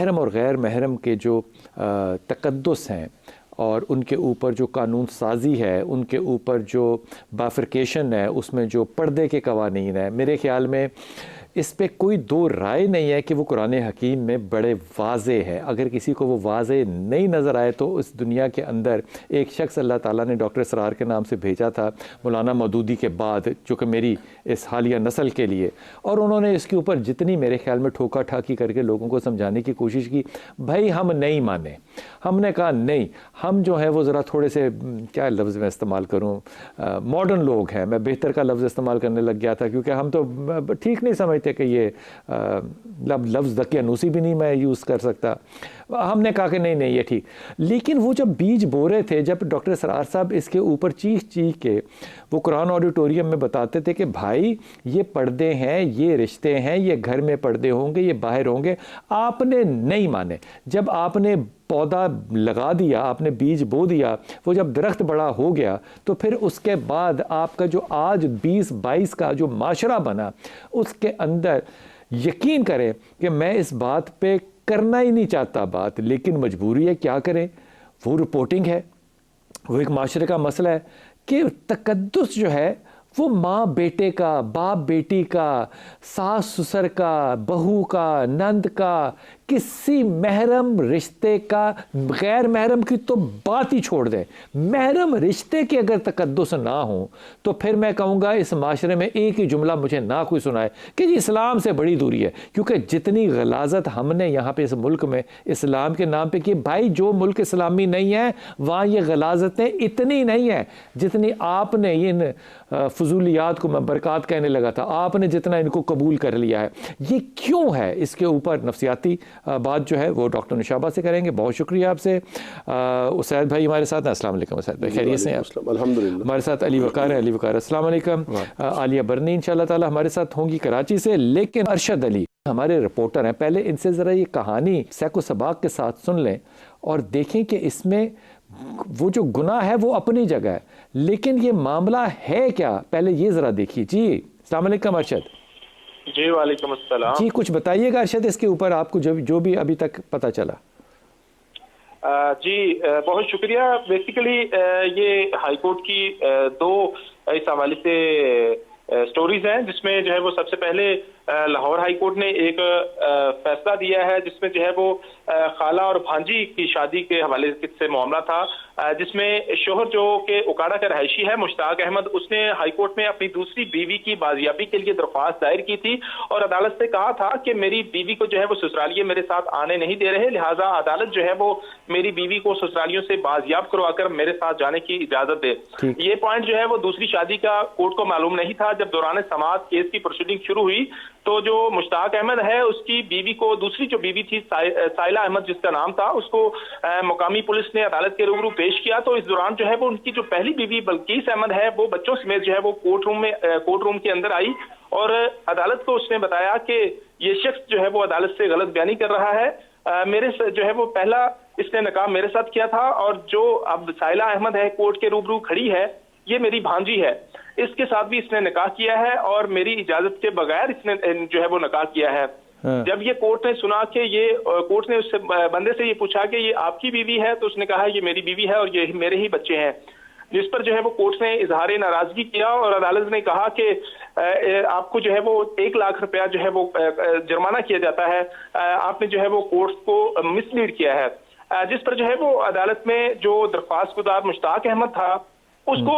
महरम और गैर महरम के जो तकद्दुस हैं और उनके ऊपर जो कानून साजी है, उनके ऊपर जो बाफिकेशन है, उसमें जो पर्दे के कवानीन है, मेरे ख्याल में इस पे कोई दो राय नहीं है कि वो कुरान हकीम में बड़े वाज़े है। अगर किसी को वो वाज़े नहीं नज़र आए तो इस दुनिया के अंदर एक शख्स अल्लाह ताला ने डॉक्टर इसरार के नाम से भेजा था मौलाना मौदूदी के बाद, जो कि मेरी इस हालिया नस्ल के लिए, और उन्होंने इसके ऊपर जितनी मेरे ख्याल में ठोका ठाकी करके लोगों को समझाने की कोशिश की, भाई हम नहीं माने। हमने कहा नहीं, हम जो है वो ज़रा थोड़े से, क्या लफ्ज़ में इस्तेमाल करूँ, मॉडर्न लोग हैं। मैं बेहतर का लफ्ज़ इस्तेमाल करने लग गया था क्योंकि हम तो ठीक नहीं समझते कि ये लफ्ज़ दकियानूसी भी नहीं मैं यूज़ कर सकता। हमने कहा कि नहीं नहीं ये ठीक। लेकिन वो जब बीज बो रहे थे, जब डॉक्टर इसरार साहब इसके ऊपर चीख चीख के वो कुरान ऑडिटोरियम में बताते थे कि भाई ये पर्दे हैं, ये रिश्ते हैं, ये घर में पर्दे होंगे, ये बाहर होंगे, आपने नहीं माने। जब आपने पौधा लगा दिया, आपने बीज बो दिया, वो जब दरख्त बड़ा हो गया, तो फिर उसके बाद आपका जो आज 2022 का जो माशरा बना, उसके अंदर यकीन करें कि मैं इस बात पे करना ही नहीं चाहता बात, लेकिन मजबूरी है, क्या करें, वो रिपोर्टिंग है, वो एक माशरे का मसला है कि तकद्दुस जो है वो माँ बेटे का, बाप बेटी का, सास ससुर का, बहू का, नंद का, किसी महरम रिश्ते का, गैर महरम की तो बात ही छोड़ दें, महरम रिश्ते के अगर तकद्दुस ना हो तो फिर मैं कहूँगा इस माशरे में एक ही जुमला मुझे ना कोई सुनाए कि जी इस्लाम से बड़ी दूरी है। क्योंकि जितनी गलाजत हमने यहाँ पे इस मुल्क में इस्लाम के नाम पे की, भाई जो मुल्क इस्लामी नहीं है वहाँ ये गलाजतें इतनी नहीं है जितनी आपने इन फजूलियात को, मैं बरक़ात कहने लगा था, आपने जितना इनको कबूल कर लिया है। ये क्यों है, इसके ऊपर नफ्सियाती बात जो है वो डॉक्टर निशाबा से करेंगे। बहुत शुक्रिया आपसे। उसैद भाई हमारे साथ हैं। अस्सलाम वालेकुम उसैद भाई, खैरियत से हैं आप? अल्हम्दुलिल्लाह। हमारे साथ अली वकार है। अली वकार अस्सलाम वालेकुम। आलिया बरनी इंशाल्लाह ताला हमारे साथ होंगी कराची से। लेकिन अरशद अली हमारे रिपोर्टर हैं, पहले इनसे ज़रा ये कहानी सैको सबाक के साथ सुन लें और देखें कि इसमें वो जो गुनाह है वो अपनी जगह है, लेकिन ये मामला है क्या, पहले ये ज़रा देखिए। जी अस्सलाम वालेकुम अरशद। जी वालेकुम अस्सलाम। जी कुछ बताइएगा अरशद इसके ऊपर, आपको जो भी अभी तक पता चला। जी बहुत शुक्रिया। बेसिकली ये हाईकोर्ट की दो इस हवाले से स्टोरीज हैं, जिसमें जो है वो सबसे पहले लाहौर हाई कोर्ट ने एक फैसला दिया है जिसमें जो है वो खाला और भांजी की शादी के हवाले से मामला था, जिसमें शोहर जो के उकाड़ा का रहायशी है मुश्ताक अहमद, उसने हाई कोर्ट में अपनी दूसरी बीवी की बाजियाबी के लिए दरख्वास्त दायर की थी और अदालत से कहा था कि मेरी बीवी को जो है वो ससुरालिये मेरे साथ आने नहीं दे रहे, लिहाजा अदालत जो है वो मेरी बीवी को ससुरालियों से बाजियाब करवाकर मेरे साथ जाने की इजाजत दे। ये पॉइंट जो है वो दूसरी शादी का कोर्ट को मालूम नहीं था। जब दौरान समाअत केस की प्रोसीडिंग शुरू हुई तो जो मुश्ताक अहमद है उसकी बीवी को, दूसरी जो बीवी थी साइला अहमद जिसका नाम था, उसको मुकामी पुलिस ने अदालत के रूबरू पेश किया। तो इस दौरान जो है वो उनकी जो पहली बीवी बल्कीस अहमद है वो बच्चों समेत जो है वो कोर्ट रूम के अंदर आई और अदालत को उसने बताया कि ये शख्स जो है वो अदालत से गलत बयानी कर रहा है, मेरे जो है वो पहला इसने नकाब मेरे साथ किया था और जो अब साइला अहमद है कोर्ट के रूबरू खड़ी है ये मेरी भांजी है, इसके साथ भी इसने निकाह किया है और मेरी इजाजत के बगैर इसने जो है वो निकाह किया है। जब ये कोर्ट ने सुना कि ये, कोर्ट ने उससे बंदे से ये पूछा कि ये आपकी बीवी है, तो उसने कहा ये मेरी बीवी है और ये मेरे ही बच्चे हैं, जिस पर जो है वो कोर्ट ने इजहार नाराजगी किया और अदालत ने कहा कि आपको जो है वो 1 लाख रुपया जो है वो जुर्माना किया जाता है, आपने जो है वो कोर्ट को मिसलीड किया है। जिस पर जो है वो अदालत में जो दरख्वास्त गुजार मुश्ताक अहमद था उसको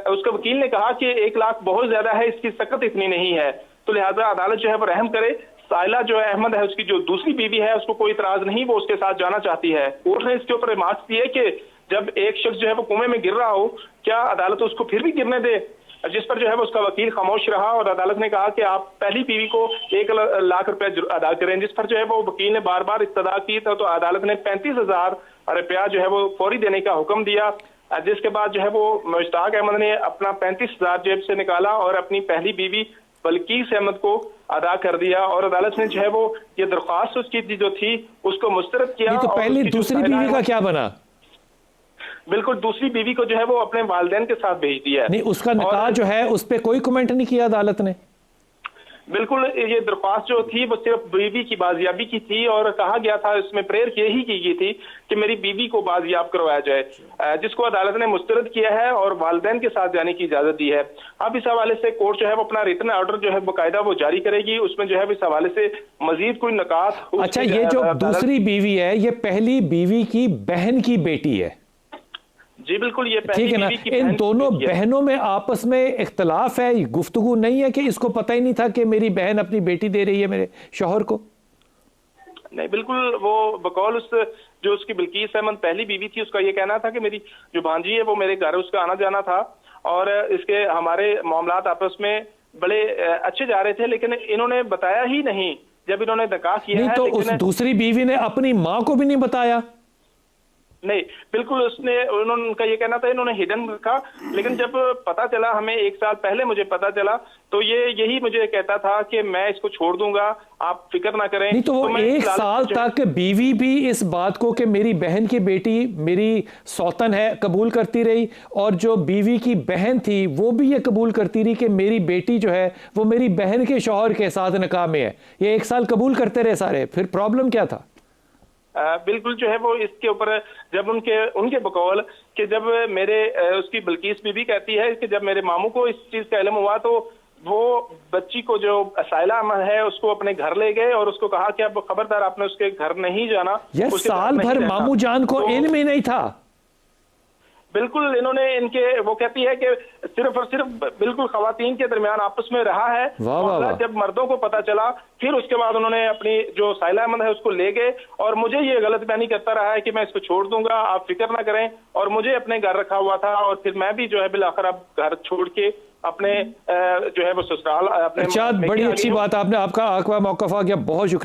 उसका वकील ने कहा कि 1 लाख बहुत ज्यादा है, इसकी सकत इतनी नहीं है, तो लिहाजा अदालत जो है वो रहम करे। साइला जो अहमद है उसकी जो दूसरी बीवी है उसको कोई इतराज नहीं, वो उसके साथ जाना चाहती है। कोर्ट ने इसके ऊपर रिमार्क्स दिए कि जब एक शख्स जो है वो कुएं में गिर रहा हो क्या अदालत उसको फिर भी गिरने दे, जिस पर जो है वो उसका वकील खामोश रहा और अदालत ने कहा कि आप पहली बीवी को 1 लाख रुपया अदा करें, जिस पर जो है वो वकील ने बार बार इस्तदा की तो अदालत ने 35,000 रुपया जो है वो फौरी देने का हुक्म दिया, जिसके बाद जो है वो मुश्ताक अहमद ने अपना 35,000 जेब से निकाला और अपनी पहली बीवी बल्कीस अहमद को अदा कर दिया और अदालत ने जो है वो ये दरख्वास्त उसकी जो थी उसको मुस्तरद किया। तो पहली दूसरी बीवी का क्या बना? बिल्कुल दूसरी बीवी को जो है वो अपने वालिदैन के साथ भेज दिया। नहीं, उसका निकाह जो है उस पर कोई कमेंट नहीं किया अदालत ने? बिल्कुल, ये दरख्वास्त जो थी वो सिर्फ बीवी की बाजियाबी की थी और कहा गया था, इसमें प्रेयर यही की गई थी कि मेरी बीवी को बाजियाब करवाया जाए, जिसको अदालत ने मुस्तरद किया है और वालिदैन के साथ जाने की इजाजत दी है। अब इस हवाले से कोर्ट जो है वो अपना रिटन ऑर्डर जो है बाकायदा वो जारी करेगी, उसमें जो है इस हवाले से मजीद कोई नकात। अच्छा, ये जो दूसरी बीवी है ये पहली बीवी की बहन की बेटी है? जी बिल्कुल, ये ठीक है ना। इन दोनों बहनों में आपस में इख्तलाफ है, गुफ्तगू नहीं है कि इसको पता ही नहीं था कि मेरी बहन अपनी बेटी दे रही है मेरे शौहर को? नहीं, बिल्कुल, वो बकौल उस जो उसकी बिल्किस अहमद पहली बीवी थी, उसका ये कहना था कि मेरी जो भांजी है वो मेरे घर उसका आना जाना था और इसके हमारे मामलात आपस में बड़े अच्छे जा रहे थे, लेकिन इन्होंने बताया ही नहीं जब इन्होंने निकाह किया नहीं, है। तो उस दूसरी बीवी ने अपनी माँ को भी नहीं बताया? नहीं, बिल्कुल, उन्होंने उनका ये कहना था इन्होंने हिडन रखा, लेकिन जब पता चला हमें 1 साल पहले मुझे पता चला तो ये यही मुझे कहता था कि मैं इसको छोड़ दूंगा, आप फिक्र ना करें। नहीं, तो वो 1 साल तक बीवी भी इस बात को कि मेरी बहन की बेटी मेरी सौतन है कबूल करती रही, और जो बीवी की बहन थी वो भी ये कबूल करती रही कि मेरी बेटी जो है वो मेरी बहन के शौहर के साथ निकाह में है। ये 1 साल कबूल करते रहे सारे, फिर प्रॉब्लम क्या था? बिल्कुल, जो है वो इसके ऊपर जब उनके बकौल कि जब मेरे उसकी बिल्किस बीबी कहती है कि जब मेरे मामू को इस चीज का इल्म हुआ तो वो बच्ची को जो साइला अहमद है उसको अपने घर ले गए और उसको कहा कि अब खबरदार आपने उसके घर नहीं जाना। ये साल भर मामू जान को इल्म ही नहीं था? बिल्कुल, इन्होंने वो कहती है कि सिर्फ और सिर्फ बिल्कुल खवातीन के दरमियान आपस में रहा है। जब मर्दों को पता चला फिर उसके बाद उन्होंने अपनी जो साइला अहमद है उसको ले गए और मुझे ये गलत बयानी करता रहा है कि मैं इसको छोड़ दूंगा, आप फिक्र ना करें, और मुझे अपने घर रखा हुआ था और फिर मैं भी जो है बिलाखिर अब घर छोड़ के अपने जो है वो ससुराल अपने। अच्छा, बड़ी अच्छी बात आपने, आपका मौक़िफ़ आ गया, बहुत शुक्रिया।